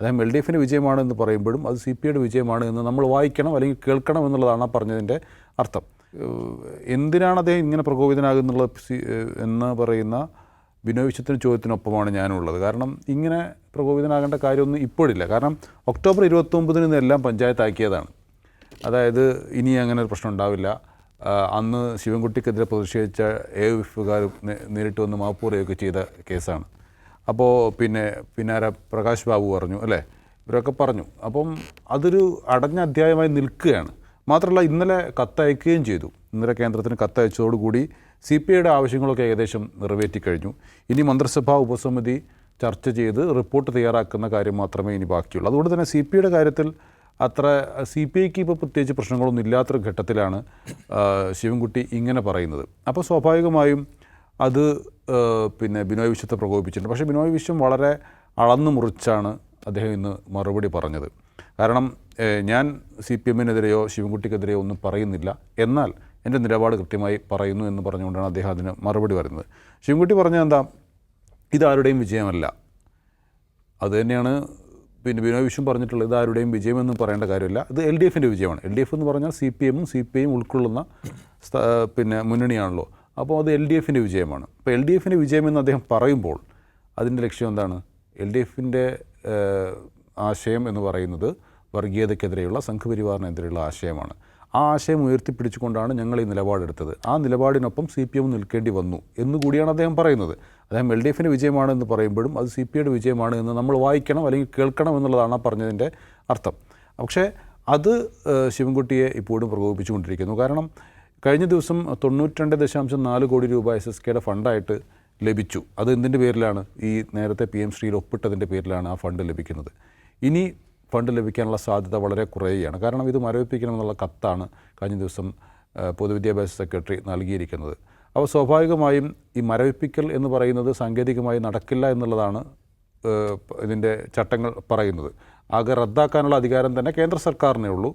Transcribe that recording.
അദ്ദേഹം L D എഫിൻ്റെ വിജയമാണെന്ന് പറയുമ്പോഴും അത് സി പി ഐയുടെ വിജയമാണ് എന്ന് നമ്മൾ വായിക്കണം അല്ലെങ്കിൽ കേൾക്കണം എന്നുള്ളതാണ് ആ പറഞ്ഞതിൻ്റെ അർത്ഥം. എന്തിനാണ് അദ്ദേഹം ഇങ്ങനെ പ്രകോപിതനാകുന്നുള്ള എന്ന് പറയുന്ന ബിനോയ് വിശ്വത്തിന് ചോദ്യത്തിനൊപ്പമാണ് ഞാനുള്ളത്. കാരണം ഇങ്ങനെ പ്രകോപിതനാകേണ്ട കാര്യമൊന്നും ഇപ്പോഴില്ല. കാരണം ഒക്ടോബർ 29 ഇതെല്ലാം പഞ്ചായത്താക്കിയതാണ്. അതായത് ഇനി അങ്ങനെ ഒരു പ്രശ്നം ഉണ്ടാവില്ല. അന്ന് ശിവൻകുട്ടിക്കെതിരെ പ്രതിഷേധിച്ച AUFകാർ നേരിട്ട് വന്ന് മാപ്പ് പറയുകയൊക്കെ ചെയ്ത കേസാണ്. അപ്പോൾ പിന്നെ പ്രകാശ് ബാബു പറഞ്ഞു അല്ലേ, ഇവരൊക്കെ പറഞ്ഞു. അപ്പം അതൊരു അടഞ്ഞ അധ്യായമായി നിൽക്കുകയാണ്. മാത്രമല്ല ഇന്നലെ കത്തയക്കുകയും ചെയ്തു. ഇന്നലെ കേന്ദ്രത്തിന് കത്തയച്ചതോടുകൂടി CPIയുടെ ആവശ്യങ്ങളൊക്കെ ഏകദേശം നിറവേറ്റിക്കഴിഞ്ഞു. ഇനി മന്ത്രിസഭാ ഉപസമിതി ചർച്ച ചെയ്ത് റിപ്പോർട്ട് തയ്യാറാക്കുന്ന കാര്യം മാത്രമേ ഇനി ബാക്കിയുള്ളൂ. അതുകൊണ്ട് തന്നെ CPIയുടെ കാര്യത്തിൽ അത്ര CPIക്ക് ഇപ്പോൾ പ്രത്യേകിച്ച് പ്രശ്നങ്ങളൊന്നും ഇല്ലാത്തൊരു ഘട്ടത്തിലാണ് ശിവൻകുട്ടി ഇങ്ങനെ പറയുന്നത്. അപ്പോൾ സ്വാഭാവികമായും അത് പിന്നെ ബിനോയ് വിശ്വത്തെ പ്രകോപിപ്പിച്ചിട്ടുണ്ട്. പക്ഷേ ബിനോയ് വിശ്വം വളരെ അളന്നു മുറിച്ചാണ് അദ്ദേഹം ഇന്ന് മറുപടി പറഞ്ഞത്. കാരണം ഞാൻ CPMനെതിരെയോ ശിവൻകുട്ടിക്കെതിരെയോ ഒന്നും പറയുന്നില്ല, എന്നാൽ എൻ്റെ നിലപാട് കൃത്യമായി പറയുന്നു എന്ന് പറഞ്ഞുകൊണ്ടാണ് അദ്ദേഹം അതിന് മറുപടി പറയുന്നത്. ശിവൻകുട്ടി പറഞ്ഞത് എന്താ, ഇതാരുടെയും വിജയമല്ല. അതുതന്നെയാണ് പിന്നെ ബിനോയ് വിശ്വം പറഞ്ഞിട്ടുള്ളത്. ഇതാരുടെയും വിജയമെന്നും പറയേണ്ട കാര്യമില്ല, ഇത് LDFൻ്റെ വിജയമാണ്. LDF എന്ന് പറഞ്ഞാൽ CPMഉം CPIയും ഉൾക്കൊള്ളുന്ന പിന്നെ മുന്നണിയാണല്ലോ. അപ്പോൾ അത് LDFൻ്റെ വിജയമാണ്. അപ്പോൾ LDFൻ്റെ വിജയമെന്ന് അദ്ദേഹം പറയുമ്പോൾ അതിൻ്റെ ലക്ഷ്യം എന്താണ്? LDFൻ്റെ ആശയം എന്ന് പറയുന്നത് വർഗീയതയ്ക്കെതിരെയുള്ള സംഘപരിവാറിനെതിരെയുള്ള ആശയമാണ്. ആ ആശയം ഉയർത്തിപ്പിടിച്ചുകൊണ്ടാണ് ഞങ്ങൾ ഈ നിലപാടെടുത്തത്. ആ നിലപാടിനൊപ്പം CPM നിൽക്കേണ്ടി വന്നു എന്നുകൂടിയാണ് അദ്ദേഹം പറയുന്നത്. അദ്ദേഹം LDFൻ്റെ വിജയമാണെന്ന് പറയുമ്പോഴും അത് CPIയുടെ വിജയമാണ് എന്ന് നമ്മൾ വായിക്കണം അല്ലെങ്കിൽ കേൾക്കണം എന്നുള്ളതാണ് ആ പറഞ്ഞതിൻ്റെ അർത്ഥം. പക്ഷേ അത് ശിവൻകുട്ടിയെ ഇപ്പോഴും പ്രകോപിപ്പിച്ചുകൊണ്ടിരിക്കുന്നു. കാരണം കഴിഞ്ഞ ദിവസം 92.4 കോടി രൂപ SSKയുടെ ഫണ്ടായിട്ട് ലഭിച്ചു. അത് എന്തിൻ്റെ പേരിലാണ്? ഈ നേരത്തെ PM ശ്രീയിൽ ഒപ്പിട്ടതിൻ്റെ പേരിലാണ് ആ ഫണ്ട് ലഭിക്കുന്നത്. ഇനി ഫണ്ട് ലഭിക്കാനുള്ള സാധ്യത വളരെ കുറയുകയാണ്. കാരണം ഇത് മരവിപ്പിക്കണമെന്നുള്ള കത്താണ് കഴിഞ്ഞ ദിവസം പൊതുവിദ്യാഭ്യാസ സെക്രട്ടറി നൽകിയിരിക്കുന്നത്. അപ്പോൾ സ്വാഭാവികമായും ഈ മരവിപ്പിക്കൽ എന്ന് പറയുന്നത് സാങ്കേതികമായി നടക്കില്ല എന്നുള്ളതാണ് ഇതിൻ്റെ ചട്ടങ്ങൾ പറയുന്നത്. ആകെ റദ്ദാക്കാനുള്ള അധികാരം തന്നെ കേന്ദ്ര സർക്കാരിനേ ഉള്ളൂ.